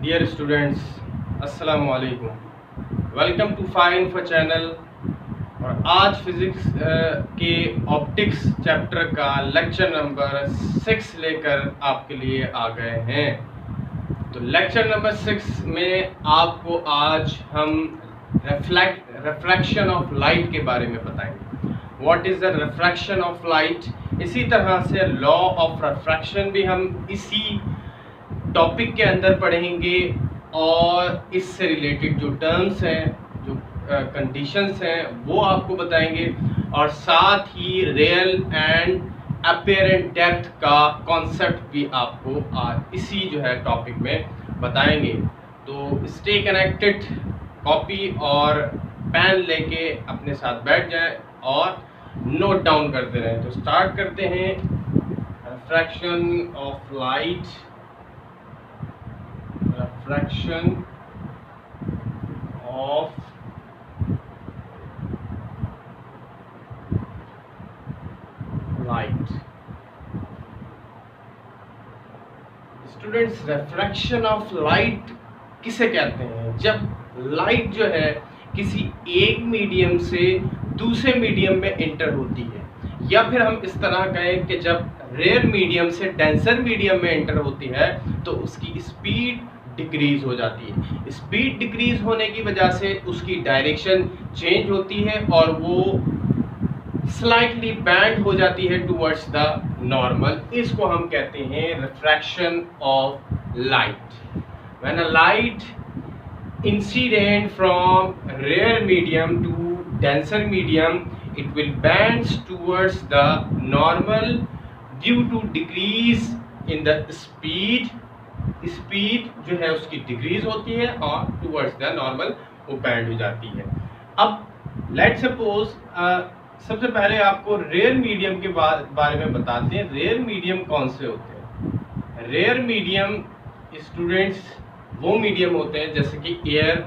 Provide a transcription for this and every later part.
Dear students, अस्सलाम वालेकुम। Welcome to fine for channel. और आज फिज़िक्स के ऑप्टिक्स चैप्टर का लेक्चर नंबर 6 लेकर आपके लिए आ गए हैं। तो लेक्चर नंबर 6 में आपको आज हम रिफ्रैक्शन ऑफ लाइट के बारे में बताएंगे। What is the refraction of light. इसी तरह से लॉ ऑफ रिफ्रैक्शन भी हम इसी टॉपिक के अंदर पढ़ेंगे और इससे रिलेटेड जो टर्म्स हैं, जो कंडीशंस हैं, वो आपको बताएंगे। और साथ ही रियल एंड अपीरेंट डेप्थ का कॉन्सेप्ट भी आपको आज इसी जो है टॉपिक में बताएंगे। तो स्टे कनेक्टेड, कॉपी और पेन लेके अपने साथ बैठ जाए और नोट डाउन करते रहें। तो स्टार्ट करते हैं। Refraction of light, refraction of light। Students, refraction of light किसे कहते हैं? जब लाइट जो है किसी एक मीडियम से दूसरे मीडियम में इंटर होती है, या फिर हम इस तरह कहें कि जब रेयर मीडियम से डेंसर मीडियम में इंटर होती है तो उसकी स्पीड डिक्रीज हो जाती है। स्पीड डिक्रीज होने की वजह से उसकी डायरेक्शन चेंज होती है और वो स्लाइटली बैंड हो जाती है टुवर्ड्स द नॉर्मल। इसको हम कहते हैं refraction of light. When a light incident from rare medium to denser medium, it will bend towards the normal due to decrease in the speed जो है उसकी डिक्रीज होती है और टुवर्ड्स द नॉर्मल वो बैंड हो जाती है। अब लेट सपोज सबसे पहले आपको रेयर मीडियम के बारे में बताते हैं। रेयर मीडियम कौन से होते हैं? रेयर मीडियम स्टूडेंट्स वो मीडियम होते हैं जैसे कि एयर,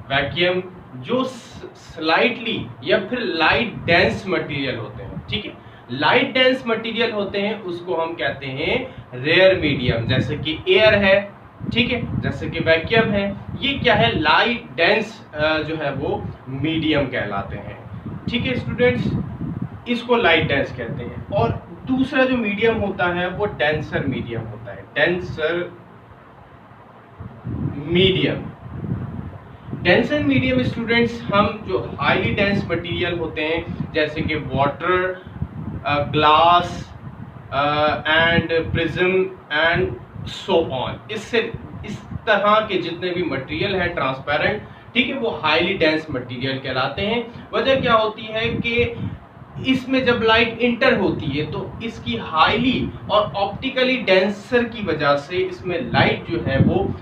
वैक्यूम, जो स्लाइटली या फिर लाइट डेंस मटेरियल होते हैं। ठीक है, लाइट डेंस मटेरियल होते हैं उसको हम कहते हैं रेयर मीडियम। जैसे कि एयर है, ठीक है, जैसे कि वैक्यूम है, ये क्या है? लाइट डेंस जो है वो मीडियम कहलाते हैं। ठीक है स्टूडेंट्स, इसको लाइट डेंस कहते हैं। और दूसरा जो मीडियम होता है वो डेंसर मीडियम होता है। Denser medium, denser medium students, हम जो हाईली डेंस मटेरियल होते हैं जैसे कि water, glass and prism and so on, इससे इस तरह के जितने भी मटेरियल है ट्रांसपेरेंट, ठीक है, वो हाईली डेंस मटेरियल कहलाते हैं। वजह क्या होती है कि इसमें जब लाइट इंटर होती है तो इसकी हाईली और ऑप्टिकली डेंसर की वजह से इसमें लाइट जो है वो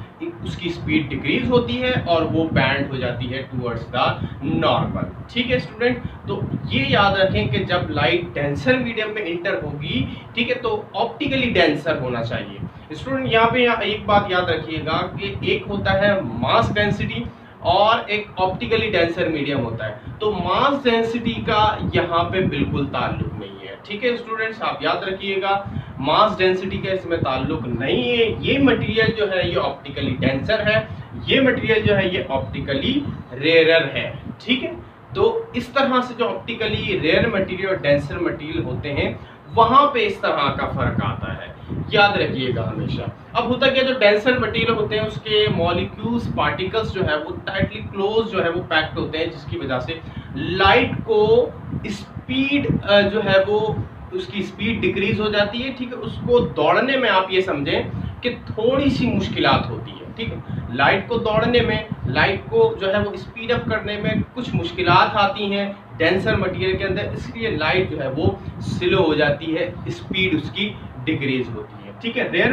उसकी स्पीड डिक्रीज होती है और वो बैंड हो जाती है टुवर्ड्स द नॉर्मल। ठीक है स्टूडेंट, तो ये याद रखें कि जब लाइट डेंसर मीडियम में इंटर होगी, ठीक है, तो ऑप्टिकली डेंसर होना चाहिए। स्टूडेंट यहाँ पे एक बात याद रखिएगा कि एक होता है मास डेंसिटी और एक ऑप्टिकली डेंसर मीडियम होता है। तो मास डेंसिटी का यहाँ पे बिल्कुल ताल्लुक नहीं है। ठीक है स्टूडेंट्स, आप याद रखिएगा, मास डेंसिटी का इसमें ताल्लुक नहीं है। ये मटेरियल जो है ये ऑप्टिकली डेंसर है, ये मटेरियल जो है ये ऑप्टिकली रेयर है। ठीक है, तो इस तरह से जो ऑप्टिकली रेयर मटेरियल और डेंसर मटेरियल होते हैं वहां पे इस तरह का फर्क आता है, याद रखिएगा हमेशा। अब होता क्या, जो डेंसर मटेरियल होते हैं उसके मॉलिक्यूल्स, पार्टिकल्स जो है वो टाइटली क्लोज जो है वो पैक्ड होते हैं, जिसकी वजह से लाइट को स्पीड जो है वो उसकी स्पीड डिक्रीज हो जाती है। ठीक है, उसको दौड़ने में आप ये समझें कि थोड़ी सी मुश्किलात होती है। ठीक है, लाइट को दौड़ने में, लाइट को जो है वो स्पीड अप करने में कुछ मुश्किलात आती हैं डेंसर मटेरियल के अंदर, इसलिए लाइट जो है वो स्लो हो जाती है, स्पीड उसकी डिक्रीज होती है। ठीक है, रेयर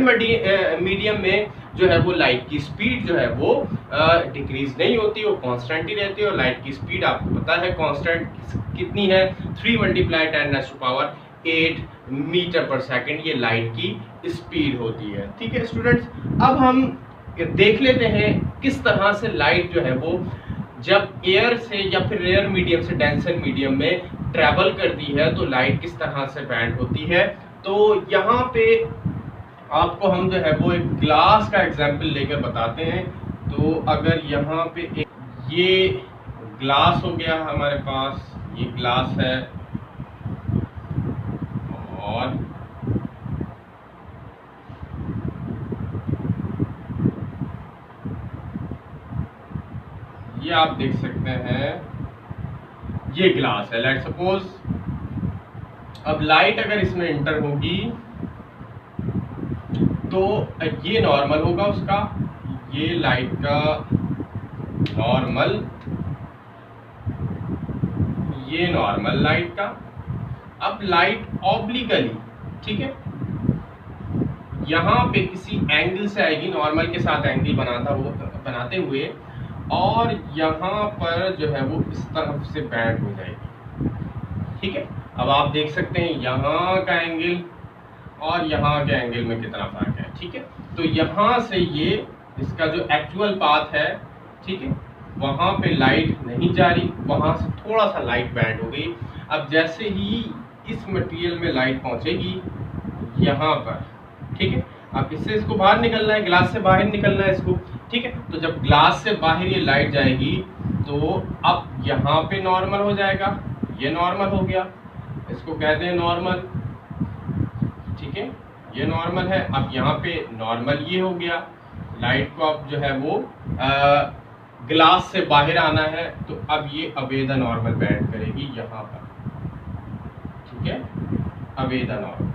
मीडियम में जो है वो लाइट की स्पीड जो है वो डिक्रीज नहीं होती, वो कांस्टेंट ही रहती है। और लाइट की स्पीड आपको पता है कांस्टेंट कितनी है, 3 × 10⁻⁸ मीटर पर सेकंड, ये लाइट की स्पीड होती है। ठीक है स्टूडेंट्स, अब हम देख लेते हैं किस तरह से लाइट जो है वो जब एयर से या फिर रेयर मीडियम से डेंसर मीडियम में ट्रैवल करती है तो लाइट किस तरह से बैंड होती है। तो यहाँ पे आपको हम जो है वो एक ग्लास का एग्जाम्पल लेकर बताते हैं। तो अगर यहाँ पे ये ग्लास हो गया हमारे पास, ये ग्लास है, और ये आप देख सकते हैं ये ग्लास है। लेट्स सपोज अब लाइट अगर इसमें इंटर होगी तो ये नॉर्मल होगा उसका, ये लाइट का नॉर्मल, ये नॉर्मल लाइट का। अब लाइट ऑब्लिकली, ठीक है, यहाँ पे किसी एंगल से आएगी, नॉर्मल के साथ एंगल बनाते हुए, और यहाँ पर जो है वो इस तरफ से बैंड हो जाएगी, ठीक है। अब आप देख सकते हैं यहाँ का एंगल और यहाँ के एंगल में कितना फर्क है, ठीक है। तो यहाँ से ये इसका जो एक्चुअल पाथ है, ठीक है, वहाँ पे लाइट नहीं जा रही, वहाँ से थोड़ा सा लाइट बैंड हो गई। अब जैसे ही इस मटेरियल में लाइट पहुँचेगी यहाँ पर, ठीक है, अब इससे इसको बाहर निकलना है, ग्लास से बाहर निकलना है इसको, ठीक है। तो जब ग्लास से बाहर ये लाइट जाएगी तो अब यहाँ पे नॉर्मल हो जाएगा, ये नॉर्मल हो गया, इसको कहते हैं नॉर्मल, ठीक है, ये नॉर्मल है। अब यहाँ पे नॉर्मल ये हो गया, लाइट को अब जो है वो ग्लास से बाहर आना है, तो अब ये अवे द नॉर्मल बैंड करेगी यहाँ पर, ठीक है, अवे द नॉर्मल।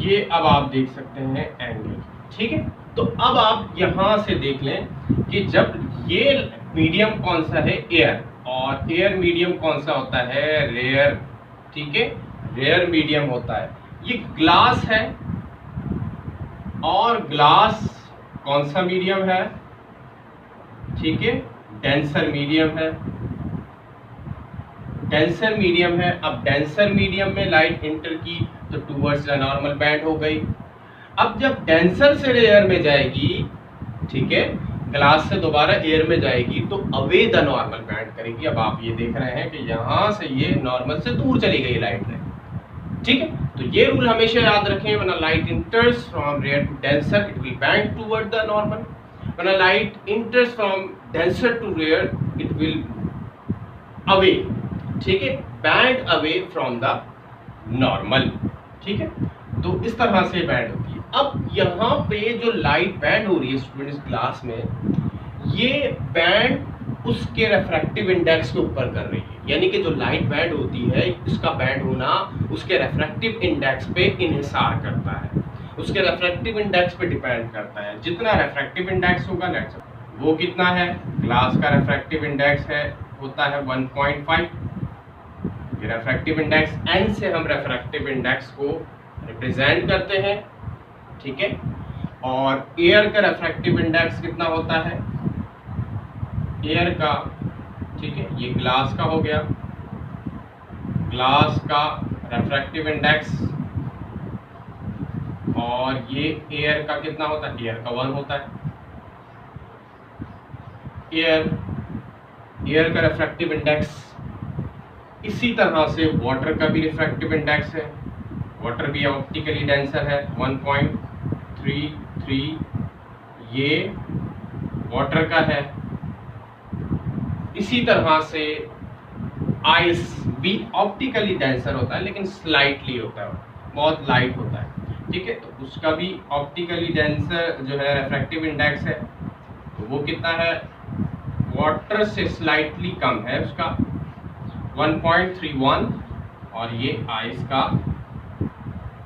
ये अब आप देख सकते हैं एंगल, ठीक है। तो अब आप यहाँ से देख लें कि जब ये मीडियम कौन सा है, एयर, और एयर मीडियम कौन सा होता है, रेयर, ठीक है, रेयर मीडियम होता है। ये ग्लास है, और ग्लास कौन सा मीडियम है, ठीक है, डेंसर मीडियम है, डेंसर मीडियम है। अब डेंसर मीडियम में लाइट इंटर की तो टूवर्ड्स द नॉर्मल बैंड हो गई। अब जब डेंसर से एयर में जाएगी, ठीक है, ग्लास से दोबारा एयर में जाएगी तो अवे द नॉर्मल बैंड करेगी। अब आप ये देख रहे हैं कि यहाँ से ये नॉर्मल से दूर चली गई लाइट है, ठीक है। तो ये रूल हमेशा याद रखें, when a light enters from rare to denser it will bend toward the normal, when a light enters from denser to rare it will away, ठीक है, bend away from the normal, ठीक है। तो इस तरह से बैंड होती है। अब यहाँ पे जो लाइट बैंड हो रही है स्टूडेंट्स ग्लास में, ये बैंड उसके रेफ्रैक्टिव इंडेक्स के ऊपर कर रही है, यानी कि जो लाइट बैंड होती है इसका बैंड होना उसके रेफ्रैक्टिव इंडेक्स पे इन्हिसार करता है, उसके रेफ्रैक्टिव इंडेक्स पे डिपेंड करता है। जितना रेफ्रैक्टिव इंडेक्स होगा लेट्स वो कितना है, ग्लास का रेफ्रैक्टिव इंडेक्स है होता है 1.5, रेफ्रैक्टिव इंडेक्स n से हम रेफ्रैक्टिव इंडेक्स को रिप्रेजेंट करते हैं, ठीक है। और एयर का रेफ्रैक्टिव इंडेक्स कितना होता है, एयर का, ठीक है, ये ग्लास का हो गया, ग्लास का रेफ्रैक्टिव इंडेक्स, और ये एयर का कितना होता है, एयर का 1 होता है। एयर का रेफ्रैक्टिव इंडेक्स, इसी तरह से वाटर का भी रिफ्रैक्टिव इंडेक्स है, वाटर भी ऑप्टिकली डेंसर है 1.33, ये वाटर का है। इसी तरह से आइस भी ऑप्टिकली डेंसर होता है लेकिन स्लाइटली होता है, बहुत लाइट होता है, ठीक है। तो उसका भी ऑप्टिकली डेंसर जो है रिफ्रैक्टिव इंडेक्स है, तो वो कितना है, वाटर से स्लाइटली कम है उसका 1.31, और ये आइस का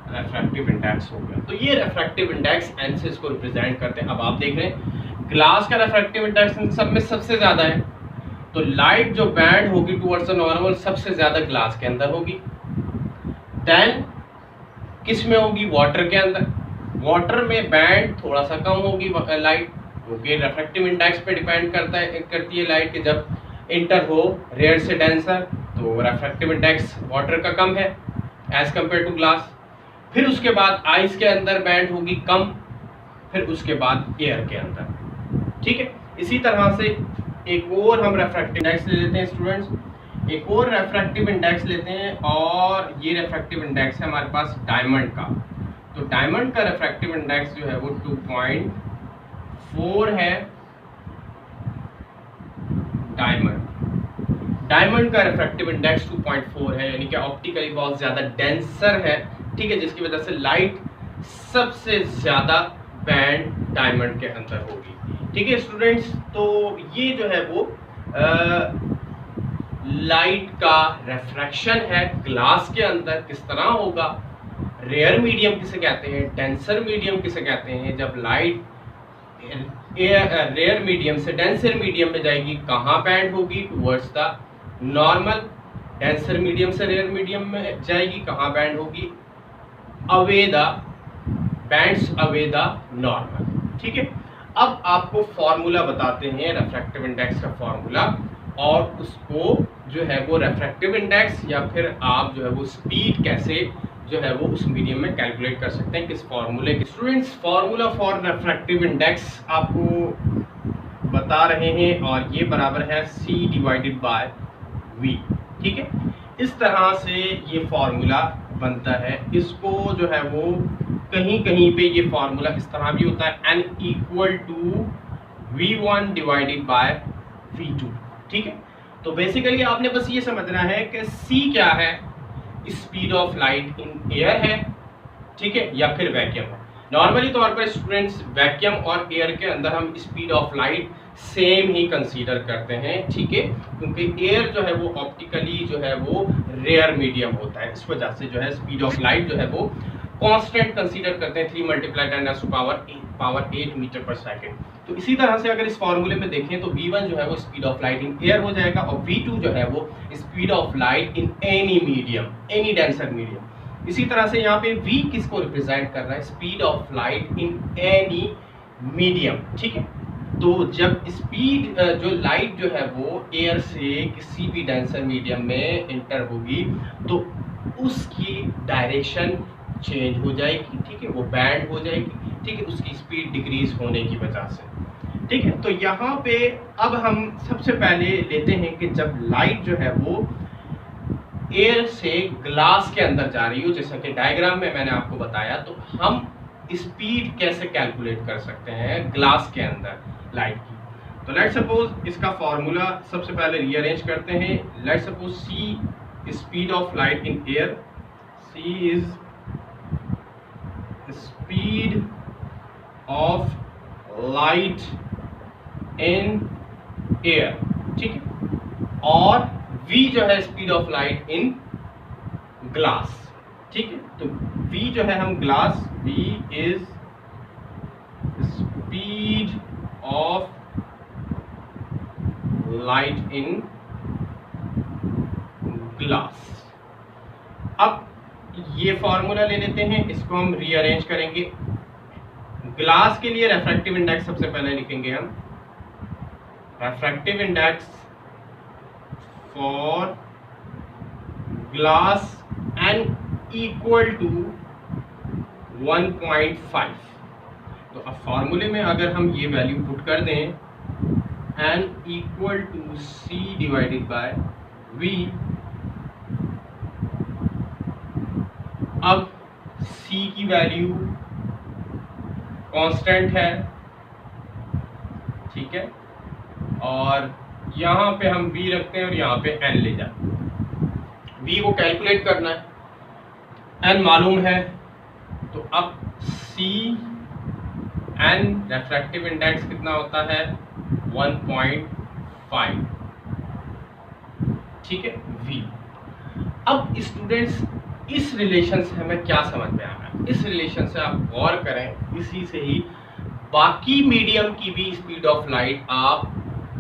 रेफ्रैक्टिव इंडेक्स हो गया। तो ये रेफ्रैक्टिव इंडेक्स n से इसको रिप्रेजेंट करते हैं। अब आप देख रहे हैं ग्लास का रेफ्रैक्टिव इंडेक्स इन सब में सबसे ज्यादा है, तो लाइट जो बैंड होगी टुवर्ड्स द नॉर्मल सबसे ज्यादा ग्लास के अंदर होगी, देन किस में होगी, वाटर के अंदर। वाटर में बैंड थोड़ा सा कम होगी लाइट, क्योंकि रेफ्रैक्टिव इंडेक्स पे डिपेंड करती है लाइट कि जब इंटर हो रेयर से डेंसर तो रेफ्रैक्टिव इंडेक्स वाटर का कम है एज कंपेयर टू ग्लास। फिर उसके बाद आइस के अंदर बैंड होगी कम, फिर उसके बाद एयर के अंदर, ठीक है। इसी तरह से एक और हम रेफ्रैक्टिव इंडेक्स ले लेते हैं स्टूडेंट्स, एक और रेफ्रैक्टिव इंडेक्स लेते हैं और ये रेफ्रैक्टिव इंडेक्स है हमारे पास डायमंड का। तो डायमंड का रेफ्रैक्टिव इंडेक्स जो है वो 2.4 है। डायमंड का रिफ्रैक्टिव इंडेक्स 2.4 है, यानी कि ऑप्टिकली बहुत ज़्यादा डेंसर है, ठीक है, जिसकी वजह से लाइट सबसे ज़्यादा बैंड डायमंड के अंदर होगी। ठीक है स्टूडेंट्स, तो ये जो है वो लाइट का रिफ्रैक्शन है ग्लास के अंदर किस तरह होगा। रेयर मीडियम किसे कहते हैं, डेंसर मीडियम किसे कहते हैं। जब लाइट रेयर मीडियम से डेंसर मीडियम में जाएगी कहाँ बैंड होगी, towards the normal. Denser medium से रेयर मीडियम में जाएगी कहाँ बैंड होगी, away the bands away the normal. ठीक है, अब आपको फॉर्मूला बताते हैं रेफ्रैक्टिव इंडेक्स का फॉर्मूला, और उसको जो है वो रेफ्रैक्टिव इंडेक्स या फिर आप जो है वो स्पीड कैसे जो है वो उस मीडियम में कैलकुलेट कर सकते हैं, किस फॉर्मूले के। Students, formula for refractive index आपको बता रहे हैं, और ये बराबर है C डिवाइडेड बाय V। ठीक है, इस तरह से ये फॉर्मूला बनता है। इसको जो है वो कहीं कहीं पे ये फॉर्मूला इस तरह भी होता है, N equal to V1 divided by V2। ठीक है, तो बेसिकली आपने बस ये समझना है कि C क्या है, speed of light in air है, ठीक है, या फिर वैक्यूम है। नॉर्मली तौर पर स्टूडेंट्स वैक्यूम और एयर के अंदर हम speed of light same he consider करते हैं, ठीक है, क्योंकि एयर जो है वो ऑप्टिकली जो है वो रेयर मीडियम होता है, इस वजह से जो है स्पीड ऑफ लाइट जो है वो कांस्टेंट कंसीडर करते हैं, 3 × 10⁻⁸ मीटर पर सेकेंड। तो इसी तरह से अगर इस फॉर्मूले में देखें तो V1 जो है वो speed of light in air हो जाएगा, और V2 जो है वो speed of light in any medium, any denser medium. इसी तरह से यहाँ पे V किसको रिप्रेजेंट कर रहा है, speed of light in any medium. ठीक है, तो जब स्पीड जो लाइट जो है वो एयर से किसी भी डेंसर मीडियम में इंटर होगी तो उसकी डायरेक्शन चेंज हो जाएगी, ठीक है, वो बैंड हो जाएगी, ठीक है, उसकी स्पीड डिक्रीज होने की वजह से। ठीक है, तो यहाँ पे अब हम सबसे पहले लेते हैं कि जब लाइट जो है वो एयर से ग्लास के अंदर जा रही हो, जैसा कि डायग्राम में मैंने आपको बताया, तो हम स्पीड कैसे कैलकुलेट कर सकते हैं ग्लास के अंदर लाइट की। तो लेट सपोज इसका फॉर्मूला सबसे पहले रीअरेंज करते हैं। Let suppose C speed of light in air, C is speed of light in air, ठीक है, और V जो है speed of light in glass. ठीक है, तो V जो है हम glass, V is speed of light in glass. अब ये फॉर्मूला ले लेते हैं, इसको हम रीअरेंज करेंगे। ग्लास के लिए रेफ्रैक्टिव इंडेक्स सबसे पहले लिखेंगे हम, refractive index for glass N equal to 1.5। तो अब फॉर्मूले में अगर हम ये वैल्यू पुट कर दें, N equal to C divided by V, अब C की वैल्यू कांस्टेंट है, ठीक है, और यहाँ पे हम V रखते हैं और यहाँ पे N ले जाते हैं। V को कैलकुलेट करना है, N मालूम है, तो अब C N रेफ्रैक्टिव इंडेक्स कितना होता है 1.5, ठीक है, V। अब स्टूडेंट्स इस रिलेशन से हमें क्या समझ में आ रहा है, इस रिलेशन से आप गौर करें, इसी से ही बाकी मीडियम की भी स्पीड ऑफ लाइट आप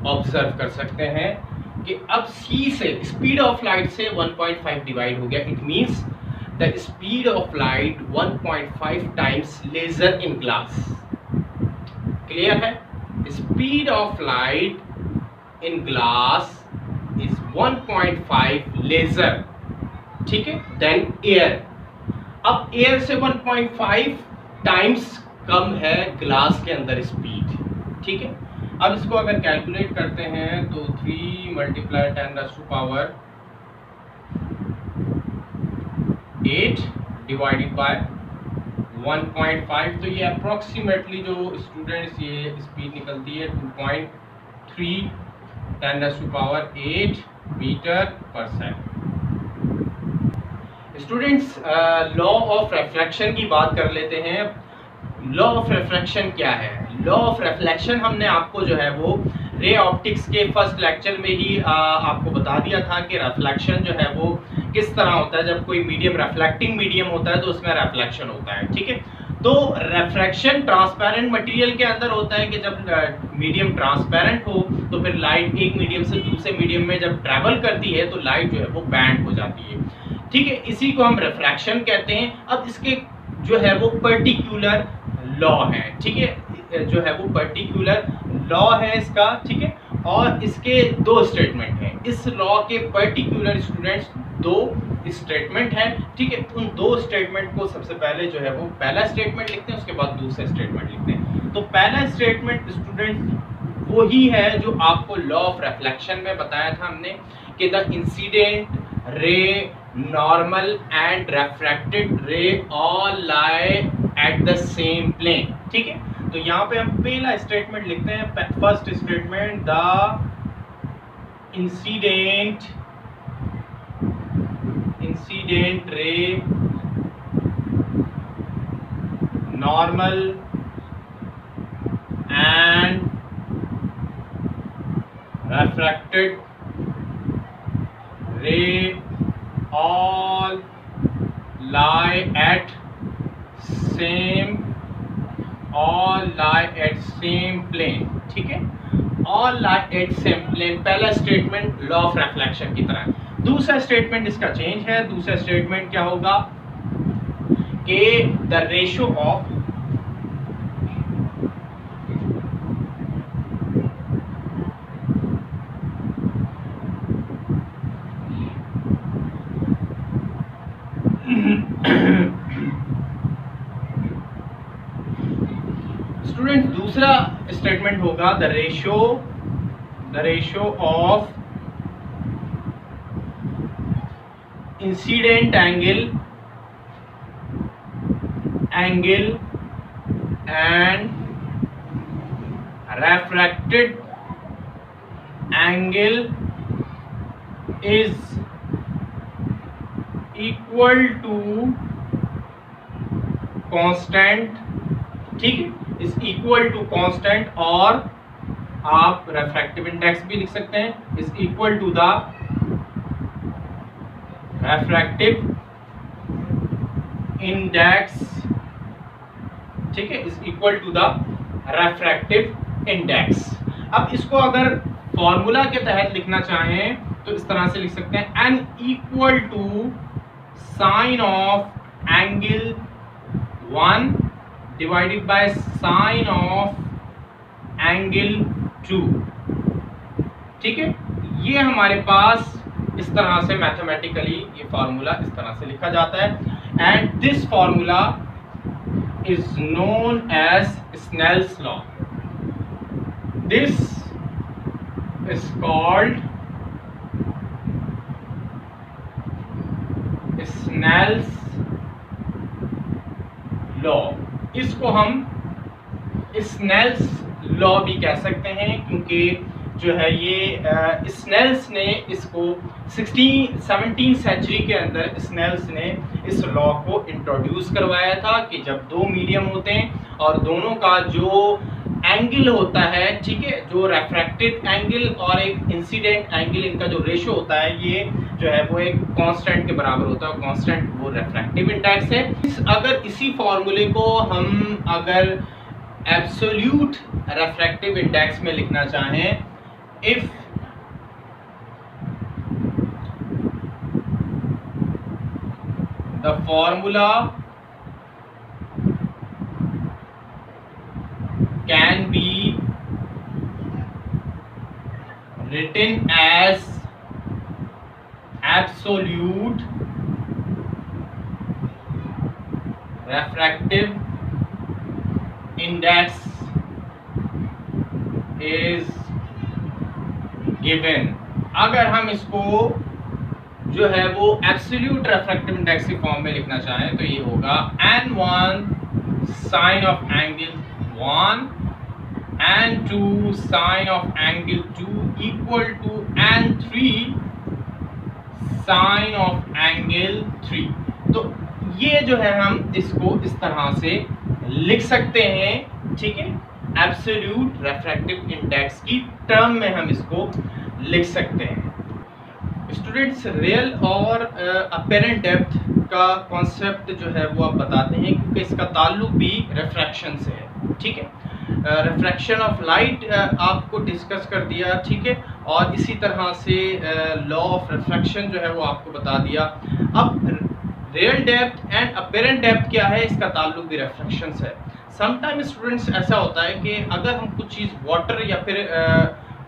ऑब्जर्व कर सकते हैं कि अब C से स्पीड ऑफ लाइट से 1.5 डिवाइड हो गया। It means the speed of light 1.5 times lesser in glass. Clear है, speed of light in glass is 1.5 lesser, ठीक है, देन एयर। अब एयर से 1.5 टाइम्स कम है ग्लास के अंदर स्पीड, ठीक है। अब इसको अगर कैलकुलेट करते हैं तो 3 × 10⁻⁴ 8 डिवाइडेड बाय 1.5, तो ये अप्रोक्सीमेटली जो स्टूडेंट्स ये स्पीड निकलती है 2.3 10⁸ मीटर पर second. Students law of refraction की बात कर लेते हैं। लॉ ऑफ रिफ्रैक्शन क्या है? लॉ ऑफ रिफ्लेक्शन हमने आपको जो है वो रे ऑप्टिक्स के फर्स्ट लेक्चर में ही आपको बता दिया था कि रिफ्लेक्शन जो है वो किस तरह होता है। जब कोई मीडियम रिफ्लेक्टिंग मीडियम होता है तो उसमें रिफ्लेक्शन होता है, ठीक है। तो रिफ्रैक्शन ट्रांसपेरेंट मटेरियल के अंदर होता है कि जब मीडियम ट्रांसपेरेंट हो तो फिर लाइट एक मीडियम से दूसरे मीडियम में जब ट्रैवल करती है तो लाइट जो है वो बैंड हो जाती है, ठीक है। इसी को हम रिफ्रैक्शन कहते हैं। अब इसके जो है वो पर्टिकुलर लॉ है, ठीक है, जो है वो पर्टिकुलर लॉ है इसका, ठीक है। और इसके दो स्टेटमेंट हैं। इस लॉ के पर्टिकुलर स्टूडेंट्स दो स्टेटमेंट है, ठीक है। उन दो स्टेटमेंट को सबसे पहले जो है वो पहला स्टेटमेंट लिखते हैं, उसके बाद दूसरा स्टेटमेंट लिखते हैं। तो पहला स्टेटमेंट स्टूडेंट वही है जो आपको लॉ ऑफ रिफ्लेक्शन में बताया था हमने कि the incident ray, normal and refracted ray all lie at the same plane, ठीक है। तो यहाँ पे हम पहला स्टेटमेंट लिखते हैं। First statement, the incident ray, normal and refracted ray all lie at same plane, ठीक है। all lie at same plane पहला स्टेटमेंट लॉ ऑफ रिफ्लेक्शन की तरह। दूसरा स्टेटमेंट इसका चेंज है। दूसरा स्टेटमेंट क्या होगा कि द रेशियो ऑफ स्टूडेंट दूसरा स्टेटमेंट होगा the ratio of incident angle and refracted angle is equal to constant, ठीक है, इज इक्वल टू कांस्टेंट। और आप रेफ्रैक्टिव इंडेक्स भी लिख सकते हैं, is equal to the refractive index, ठीक है, is equal to the refractive index. अब इसको अगर फॉर्मूला के तहत लिखना चाहें तो इस तरह से लिख सकते हैं, N equal to sine of angle 1 divided by sine of angle 2, ठीक है। ये हमारे पास इस तरह से मैथमेटिकली ये फार्मूला इस तरह से लिखा जाता है। And this formula is known as Snell's law. This is called Snell's law. इसको हम स्नेल्स लॉ भी कह सकते हैं क्योंकि जो है ये स्नेल्स ने इसको 17वीं सेंचुरी के अंदर स्नेल्स ने इस लॉ को इंट्रोड्यूस करवाया था कि जब दो मीडियम होते हैं और दोनों का जो एंगल होता है, ठीक है, जो रेफ्रैक्टेड एंगल और एक इंसिडेंट एंगल, इनका जो रेशियो होता है ये जो है वो एक कांस्टेंट के बराबर होता है। कांस्टेंट वो रेफ्रैक्टिव इंडेक्स है। अगर इसी फॉर्मूले को हम अगर एब्सोल्यूट रेफ्रैक्टिव इंडेक्स में लिखना चाहें, if the formula can be written as absolute refractive index is given। अगर हम इसको जो है वो एब्सोल्यूट रेफ्रैक्टिव इंडेक्स की फॉर्म में लिखना चाहें तो ये होगा n1 sine of angle 1 n2 sine of angle 2 equal to n3 sine of angle 3। तो ये जो है हम इसको इस तरह से लिख सकते हैं, ठीक है। एब्सोल्यूट रेफ्रैक्टिव इंडेक्स की टर्म में हम इसको लिख सकते हैं। स्टूडेंट्स, रियल और अपेरेंट डेप्थ का कॉन्सेप्ट जो है वो आप बताते हैं क्योंकि इसका ताल्लुक भी रिफ्रैक्शन से है, ठीक है। रिफ्रैक्शन ऑफ लाइट आपको डिस्कस कर दिया, ठीक है, और इसी तरह से लॉ ऑफ रिफ्रैक्शन जो है वो आपको बता दिया। अब real depth and apparent depth क्या है, इसका ताल्लुक भी रिफ्रैक्शन से है। समटाइम स्टूडेंट्स ऐसा होता है कि अगर हम कुछ चीज़ वाटर या फिर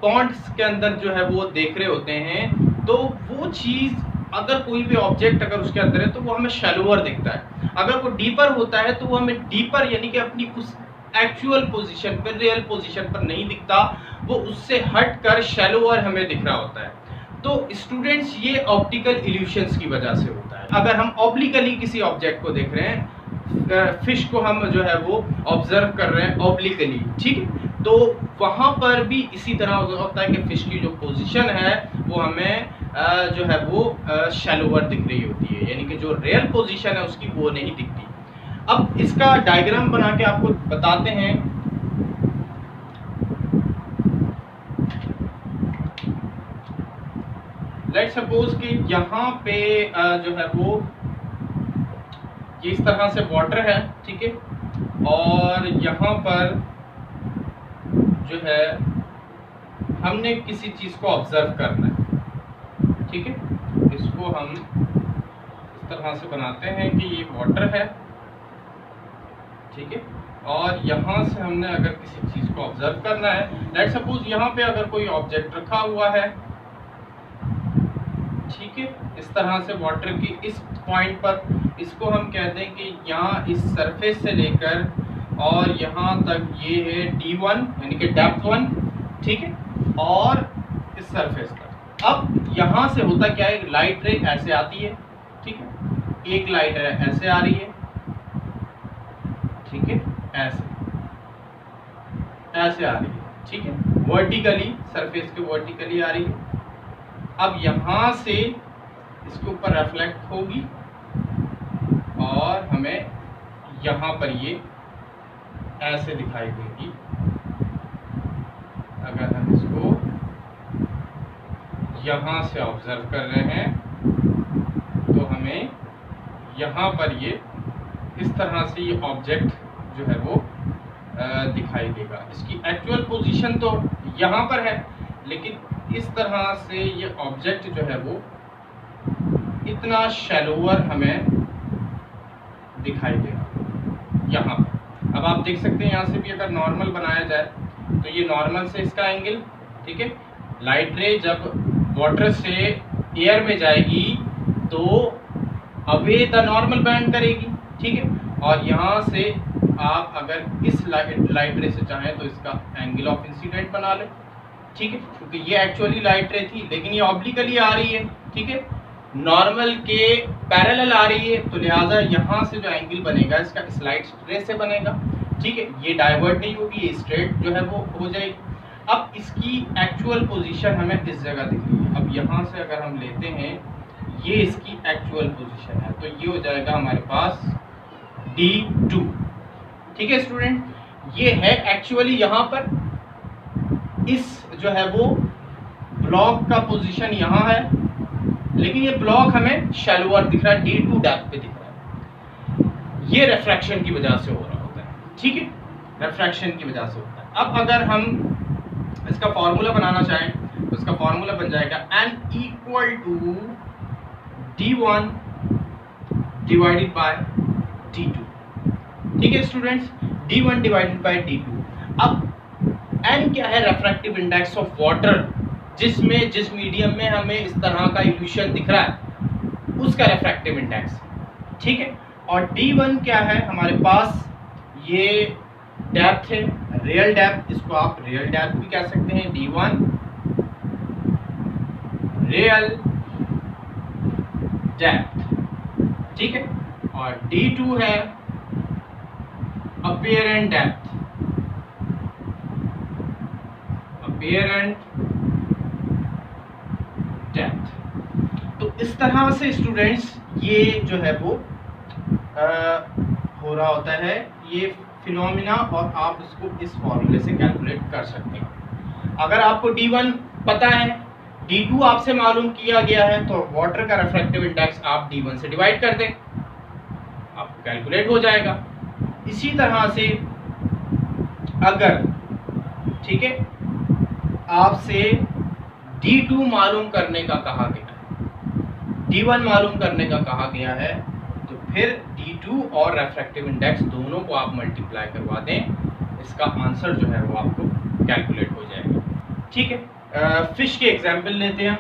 पॉन्ड्स के अंदर जो है वो देख रहे होते हैं तो वो चीज़ अगर कोई भी ऑब्जेक्ट अगर उसके अंदर है तो वो हमें शैलोअर दिखता है। अगर वो डीपर होता है तो वो हमें डीपर यानी कि अपनी उस एक्चुअल पोजीशन पर, रियल पोजीशन पर नहीं दिखता, वो उससे हट कर शैलोअर हमें दिख रहा होता है। तो स्टूडेंट्स, ये ऑप्टिकल इल्यूशंस की वजह से होता है। अगर हम ऑब्लिकली किसी ऑब्जेक्ट को देख रहे हैं, फिश को हम जो है वो ऑब्जर्व कर रहे हैं ऑब्लिकली, ठीक है, तो वहाँ पर भी इसी तरह होता है कि फिश की जो पोजीशन है वो हमें जो है वो शैलोअर दिख रही होती है, यानी कि जो रियल पोजीशन है उसकी वो नहीं दिखती। अब इसका डायग्राम बना के आपको बताते हैं। लेट्स सपोज कि यहाँ पे जो है वो ये इस तरह से वाटर है, ठीक है, और यहाँ पर जो है हमने किसी चीज को ऑब्जर्व करना है, ठीक है। इसको हम इस तरह से बनाते हैं कि ये वाटर है, ठीक है, और यहाँ से हमने अगर किसी चीज को ऑब्जर्व करना है, लेट्स सपोज यहाँ पे अगर कोई ऑब्जेक्ट रखा हुआ है, ठीक है, इस तरह से वाटर की इस पॉइंट पर, इसको हम कहते हैं कि यहाँ इस सरफेस से लेकर और यहाँ तक ये है D1 यानी कि डेप्थ 1, ठीक है, और इस सरफेस तक। अब यहाँ से होता क्या है, लाइट रे ऐसे आती है, ठीक है, एक लाइट रे ऐसे आ रही है, ठीक है, ऐसे आ रही है, ठीक है, वर्टिकली, सरफेस के वर्टिकली आ रही है। अब यहाँ से इसके ऊपर रिफ्लेक्ट होगी और हमें यहाँ पर ये ऐसे दिखाई देगी। अगर हम इसको यहाँ से ऑब्जर्व कर रहे हैं तो हमें यहाँ पर ये इस तरह से ये ऑब्जेक्ट जो है वो दिखाई देगा। इसकी एक्चुअल पोजीशन तो यहाँ पर है, लेकिन इस तरह से ये ऑब्जेक्ट जो है वो इतना शैलोअर हमें दिखाई देगा यहाँ पर। अब आप देख सकते हैं यहाँ से भी अगर नॉर्मल बनाया जाए तो ये नॉर्मल से इसका एंगल, ठीक है, लाइट रे जब वाटर से एयर में जाएगी तो अवे द नॉर्मल बैंड करेगी, ठीक है, और यहाँ से आप अगर इस लाइट रे से चाहें तो इसका एंगल ऑफ इंसिडेंट बना लें, ठीक है, क्योंकि ये एक्चुअली लाइट रे थी लेकिन ये ऑब्लिकली आ रही है, ठीक है, नॉर्मल के पैरेलल आ रही है, तो लिहाजा यहाँ से जो एंगल बनेगा इसका स्लाइड रे से बनेगा, ठीक है, ये डाइवर्ट नहीं होगी, ये स्ट्रेट जो है वो हो जाएगी। अब इसकी एक्चुअल पोजीशन हमें इस जगह दिख रही है। अब यहाँ से अगर हम लेते हैं, ये इसकी एक्चुअल पोजीशन है, तो ये हो जाएगा हमारे पास D2, ठीक है स्टूडेंट। ये है एक्चुअली यहाँ पर इस जो है वो ब्लॉक का पोजीशन यहाँ है, लेकिन ये ब्लॉक हमें शैलोअर दिख रहा है, D2 डेप्थ पे दिख रहा है। ये रिफ्रैक्शन की वजह से हो रहा होता है, ठीक है, रिफ्रैक्शन की वजह से होता है। अब अगर हम इसका फॉर्मूला बनाना चाहें तो इसका फॉर्मूला बन जाएगा n equal to D1 divided by D2, ठीक है students, D1 divided by D2। अब n क्या है, रेफ्रैक्टिव इंडेक्स ऑफ वाटर, जिसमें जिस मीडियम में हमें इस तरह का इल्यूशन दिख रहा है उसका रेफ्रैक्टिव इंडेक्स, ठीक है, और D1 क्या है हमारे पास, ये डेप्थ है, रियल डेप्थ, इसको आप रियल डेप्थ भी कह सकते हैं, D1 रियल डेप्थ, ठीक है, और D2 है अपीयरेंट डेप्थ, अपीयरेंट डेप्थ। तो इस तरह से स्टूडेंट्स ये जो है वो हो रहा होता है ये फिनोमिना, और आप इसको इस फॉर्मूले से कैलकुलेट कर सकते हैं। अगर आपको D1 पता है, D2 आपसे मालूम किया गया है, तो वाटर का रिफ्रैक्टिव इंडेक्स आप D1 से डिवाइड कर दें, आपको कैलकुलेट हो जाएगा। इसी तरह से अगर, ठीक है, आपसे D2 मालूम करने का कहा गया है, D1 मालूम करने का कहा गया है, तो फिर D2 और रिफ्रैक्टिव इंडेक्स दोनों को आप मल्टीप्लाई करवा दें, इसका आंसर जो है वो आपको कैलकुलेट हो जाएगा, ठीक है। फिश के एग्जाम्पल लेते हैं हम।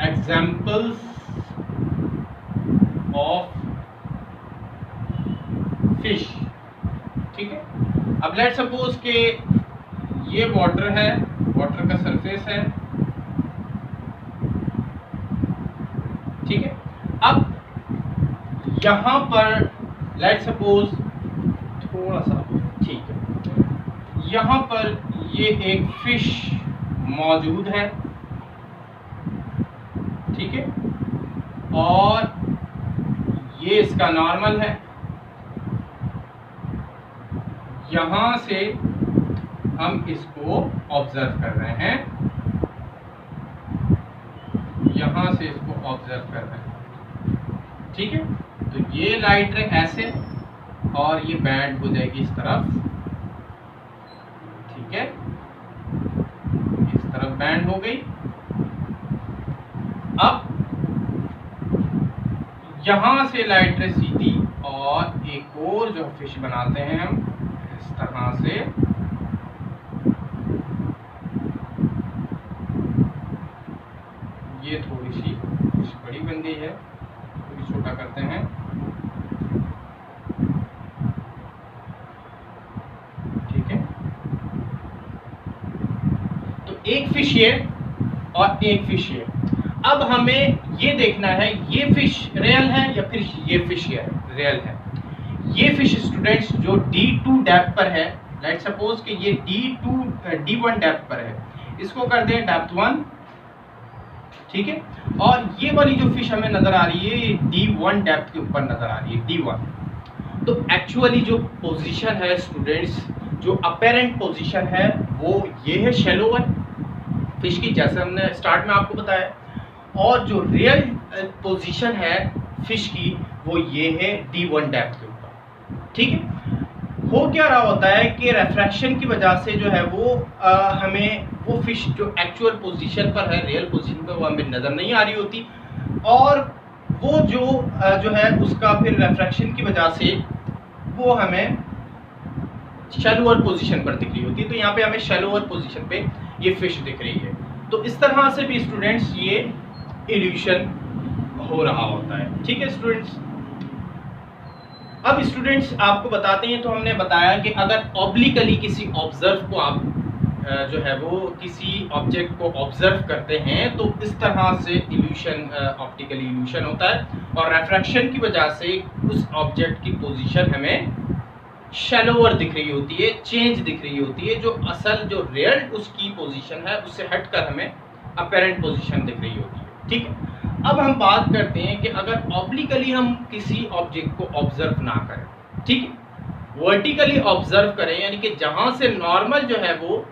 एग्जाम्पल्स ऑफ फिश, ठीक है। अब लेट सपोज के ये वाटर है, वाटर का सरफेस है, ठीक है। अब यहां पर लेट सपोज थोड़ा सा, ठीक है, यहां पर ये एक फिश मौजूद है, ठीक है, और ये इसका नॉर्मल है। यहां से हम इसको ऑब्जर्व कर रहे हैं, यहां से इसको ऑब्जर्व कर रहे हैं, ठीक है। तो ये लाइट रे ऐसे, और ये बैंड हो जाएगी इस तरफ, ठीक है, इस तरफ बैंड हो गई। अब यहां से लाइट रे सीधी, और एक और जो फिश बनाते हैं हम इस तरह से, ये थोड़ी सी फिश बड़ी बन गई है, थोड़ी छोटा करते हैं, ठीक है। तो एक फिश ये और एक फिश ये। अब हमें ये देखना है ये फिश रियल है या फिर ये फिश रियल है। ये फिश स्टूडेंट्स जो D2 डेप्थ पर है, लेट्स सपोज कि ये D1 डेप्थ पर है, इसको कर दें डेप्थ 1, ठीक है। और ये वाली जो फिश हमें नजर आ रही है ये D1 डेप्थ के ऊपर नजर आ रही है, D1। तो एक्चुअली जो पोजीशन है स्टूडेंट्स, जो अपेरेंट पोजीशन है वो ये है शैलोअर फिश की, जैसे हमने स्टार्ट में आपको बताया, और जो रियल पोजीशन है फिश की वो ये है D1 डेप्थ के ऊपर, ठीक है। हो क्या रहा होता है कि रिफ्रैक्शन की वजह से जो है वो हमें वो फिश जो एक्चुअल पोजीशन पर है, रियल पोजीशन पर, वो हमें नज़र नहीं आ रही होती, और वो जो है उसका फिर रिफ्रैक्शन की वजह से वो हमें शैलोअर पोजीशन पर दिख रही होती है। तो यहाँ पे हमें शैलोअर पोजीशन पे ये फिश दिख रही है। तो इस तरह से भी स्टूडेंट्स ये इल्यूशन हो रहा होता है, ठीक है स्टूडेंट्स। अब स्टूडेंट्स आपको बताते हैं, तो हमने बताया कि अगर ऑब्लिकली किसी ऑब्जर्व को आप जो है वो किसी ऑब्जेक्ट को ऑब्जर्व करते हैं तो इस तरह से इल्यूशन, ऑप्टिकल इल्यूशन होता है, और रिफ्रैक्शन की वजह से उस ऑब्जेक्ट की पोजीशन हमें शैलोअर दिख रही होती है, चेंज दिख रही होती है, जो असल जो रियल उसकी पोजीशन है उससे हटकर हमें अपेरेंट पोजीशन दिख रही होती है, ठीक है। अब हम बात करते हैं कि अगर ऑब्लिकली हम किसी ऑब्जेक्ट को ऑब्जर्व ना करें, ठीक है, वर्टिकली ऑब्जर्व करें, यानी कि जहां से नॉर्मल जो है वो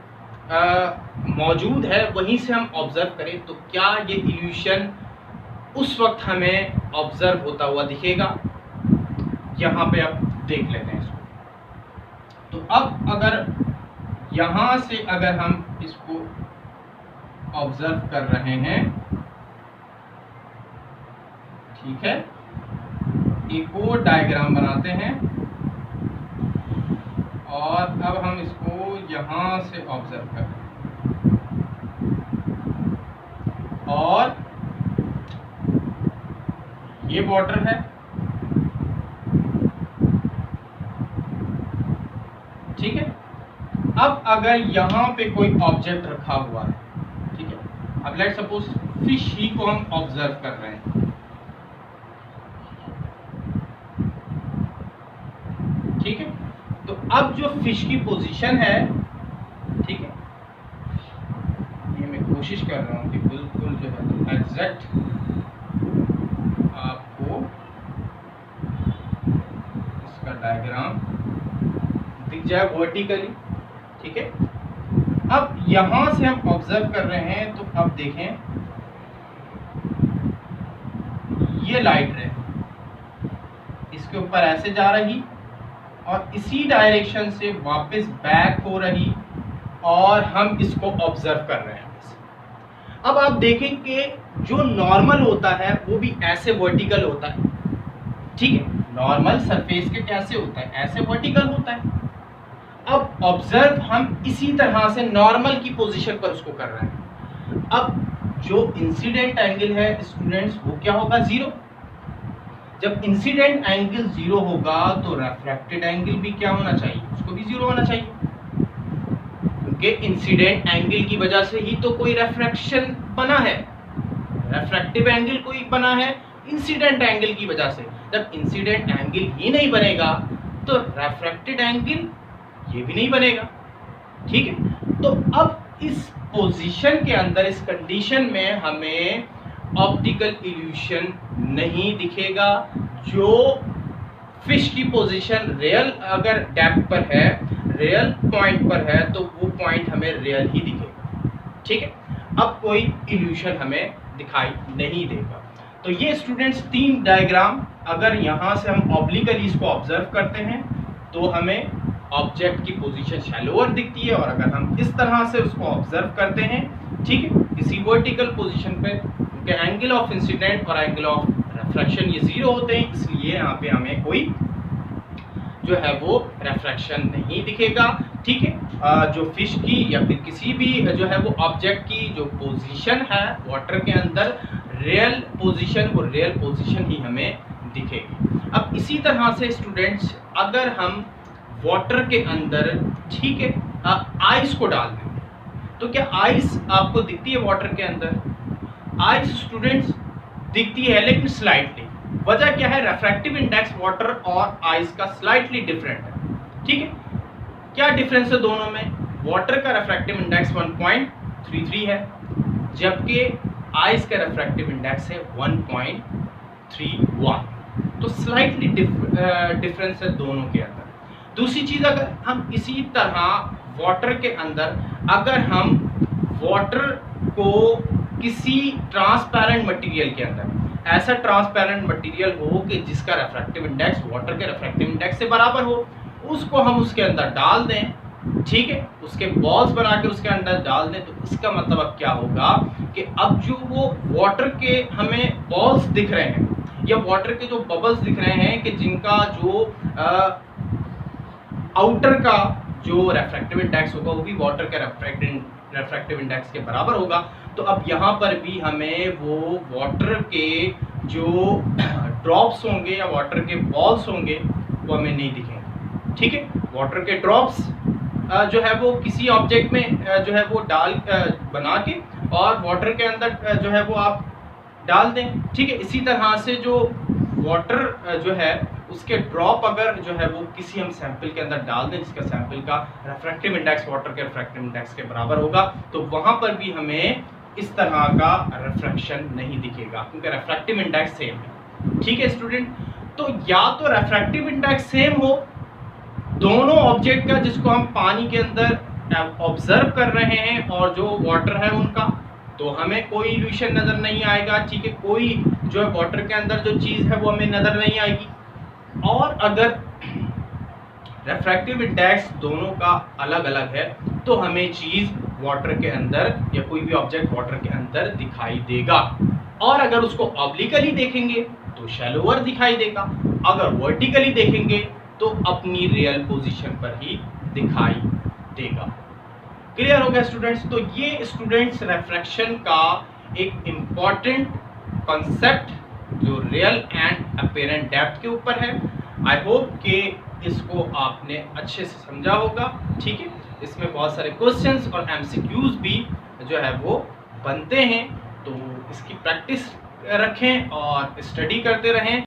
मौजूद है वहीं से हम ऑब्जर्व करें, तो क्या ये इल्यूशन उस वक्त हमें ऑब्जर्व होता हुआ दिखेगा? यहाँ पे आप देख लेते हैं इसको। तो अब अगर यहाँ से अगर हम इसको ऑब्जर्व कर रहे हैं, ठीक है, एक और डायग्राम बनाते हैं, और अब हम इसको यहाँ से ऑब्जर्व कर रहे हैं, और ये वाटर है, ठीक है। अब अगर यहाँ पे कोई ऑब्जेक्ट रखा हुआ है, ठीक है, अब लेट सपोज फिश ही को हम ऑब्जर्व कर रहे हैं। ठीक है, तो अब जो फिश की पोजीशन है, ठीक है, ये मैं कोशिश कर रहा हूं कि बिल्कुल जो है एग्जैक्ट आपको इसका डायग्राम दिख जाए वर्टिकली। ठीक है, अब यहां से हम ऑब्जर्व कर रहे हैं, तो अब देखें ये लाइट रे इसके ऊपर ऐसे जा रही और इसी डायरेक्शन से वापस बैक हो रही और हम इसको ऑब्जर्व कर रहे हैं। अब आप देखेंगे जो नॉर्मल होता है वो भी ऐसे वर्टिकल होता है। ठीक है, नॉर्मल सरफेस के कैसे होता है, ऐसे वर्टिकल होता है। अब ऑब्जर्व हम इसी तरह से नॉर्मल की पोजीशन पर उसको कर रहे हैं। अब जो इंसिडेंट एंगल है स्टूडेंट्स वो क्या होगा, जीरो। जब इंसिडेंट एंगल जीरो होगा तो रिफ्रैक्टेड एंगल भी क्या होना चाहिए, उसको भी जीरो होना चाहिए, क्योंकि इंसिडेंट एंगल की वजह से ही तो कोई रिफ्रैक्शन बना है, रिफ्रैक्टिव एंगल कोई बना है इंसिडेंट एंगल की वजह से। जब इंसिडेंट एंगल ही नहीं बनेगा तो रिफ्रैक्टेड एंगल ये भी नहीं बनेगा। ठीक है, तो अब इस पोजीशन के अंदर, इस कंडीशन में हमें ऑप्टिकल इल्यूशन नहीं दिखेगा। जो फिश की पोजीशन रियल अगर डेप्थ पर है, रियल पॉइंट पर है, तो वो पॉइंट हमें रियल ही दिखेगा। ठीक है, अब कोई इल्यूशन हमें दिखाई नहीं देगा। तो ये स्टूडेंट्स तीन डायग्राम, अगर यहाँ से हम ऑब्लिकली इसको ऑब्जर्व करते हैं तो हमें ऑब्जेक्ट की पोजीशन शैलोअर दिखती है, और अगर हम इस तरह से उसको ऑब्जर्व करते हैं, ठीक है, किसी वर्टिकल पोजीशन पे, क्योंकि एंगल ऑफ इंसिडेंट और एंगल ऑफ रिफ्रैक्शन ये जीरो होते हैं, इसलिए यहाँ पे हमें कोई जो है वो रिफ्रैक्शन नहीं दिखेगा। ठीक है, जो फिश की या फिर किसी भी जो है वो ऑब्जेक्ट की जो पोजीशन है वाटर के अंदर, रियल पोजीशन, वो रियल पोजीशन ही हमें दिखेगी। अब इसी तरह से स्टूडेंट्स अगर हम वाटर के अंदर, ठीक है, आइस को डाल दें तो क्या आइस आपको दिखती है वाटर के अंदर? आइस स्टूडेंट्स दिखती है, लेकिन स्लाइटली। वजह क्या है? रिफ्रैक्टिव इंडेक्स वाटर और आइस का स्लाइटली डिफरेंट है। ठीक है, क्या डिफरेंस है दोनों में? वाटर का रिफ्रैक्टिव इंडेक्स 1.33 है, जबकि आइस का रिफ्रैक्टिव इंडेक्स है 1.31। तो स्लाइटली डिफरेंस है दोनों के अंदर। दूसरी चीज, अगर हम इसी तरह वाटर के अंदर, अगर हम वाटर को किसी ट्रांसपेरेंट मटेरियल के अंदर, ऐसा ट्रांसपेरेंट मटेरियल हो कि जिसका रिफ्रैक्टिव इंडेक्स वाटर के रिफ्रैक्टिव इंडेक्स से बराबर हो, उसको हम उसके अंदर डाल दें, ठीक है, उसके बॉल्स बना के उसके अंदर डाल दें, तो इसका मतलब अब क्या होगा कि अब जो वो वाटर के हमें बॉल्स दिख रहे हैं या वाटर के जो बबल्स दिख रहे हैं कि जिनका जो आउटर का जो रिफ्रैक्टिव इंडेक्स होगा वो भी वाटर के रिफ्रैक्टिव इंडेक्स के बराबर होगा। तो अब यहाँ पर भी हमें वो वाटर के जो ड्रॉप्स होंगे या वाटर के बॉल्स होंगे वो हमें नहीं दिखेंगे। ठीक है, वाटर के ड्रॉप्स जो है वो किसी ऑब्जेक्ट में जो है वो डाल बना के और वाटर के अंदर जो है वो आप डाल दें। ठीक है, इसी तरह से जो वाटर जो है उसके ड्रॉप अगर जो है वो किसी हम सैंपल के अंदर डाल दें जिसका सैंपल का रिफ्रैक्टिव इंडेक्स वाटर के रिफ्रैक्टिव इंडेक्स के बराबर होगा, तो वहां पर भी हमें इस तरह का रिफ्रैक्शन नहीं दिखेगा, क्योंकि रिफ्रैक्टिव इंडेक्स सेम है। ठीक है स्टूडेंट, तो या तो रिफ्रैक्टिव इंडेक्स सेम हो दोनों ऑब्जेक्ट का जिसको हम पानी के अंदर ऑब्जर्व कर रहे हैं और जो वाटर है उनका, तो हमें कोई इल्यूशन नजर नहीं आएगा। ठीक है, कोई जो है वाटर के अंदर जो चीज है वो हमें नजर नहीं आएगी। और अगर रिफ्रैक्टिव इंडेक्स दोनों का अलग अलग है तो हमें चीज वाटर के अंदर या कोई भी ऑब्जेक्ट वाटर के अंदर दिखाई देगा, और अगर उसको ऑब्लिकली देखेंगे तो शैलोअर दिखाई देगा, अगर वर्टिकली देखेंगे तो अपनी रियल पोजीशन पर ही दिखाई देगा। क्लियर हो गया स्टूडेंट्स? तो ये स्टूडेंट्स रिफ्रैक्शन का एक इम्पॉर्टेंट कॉन्सेप्ट जो रियल एंड अपीरेंट डेप्थ के ऊपर है। आई होप कि इसको आपने अच्छे से समझा होगा। ठीक है, इसमें बहुत सारे क्वेश्चंस और एमसीक्यूज भी जो है वो बनते हैं, तो इसकी प्रैक्टिस रखें और स्टडी करते रहें।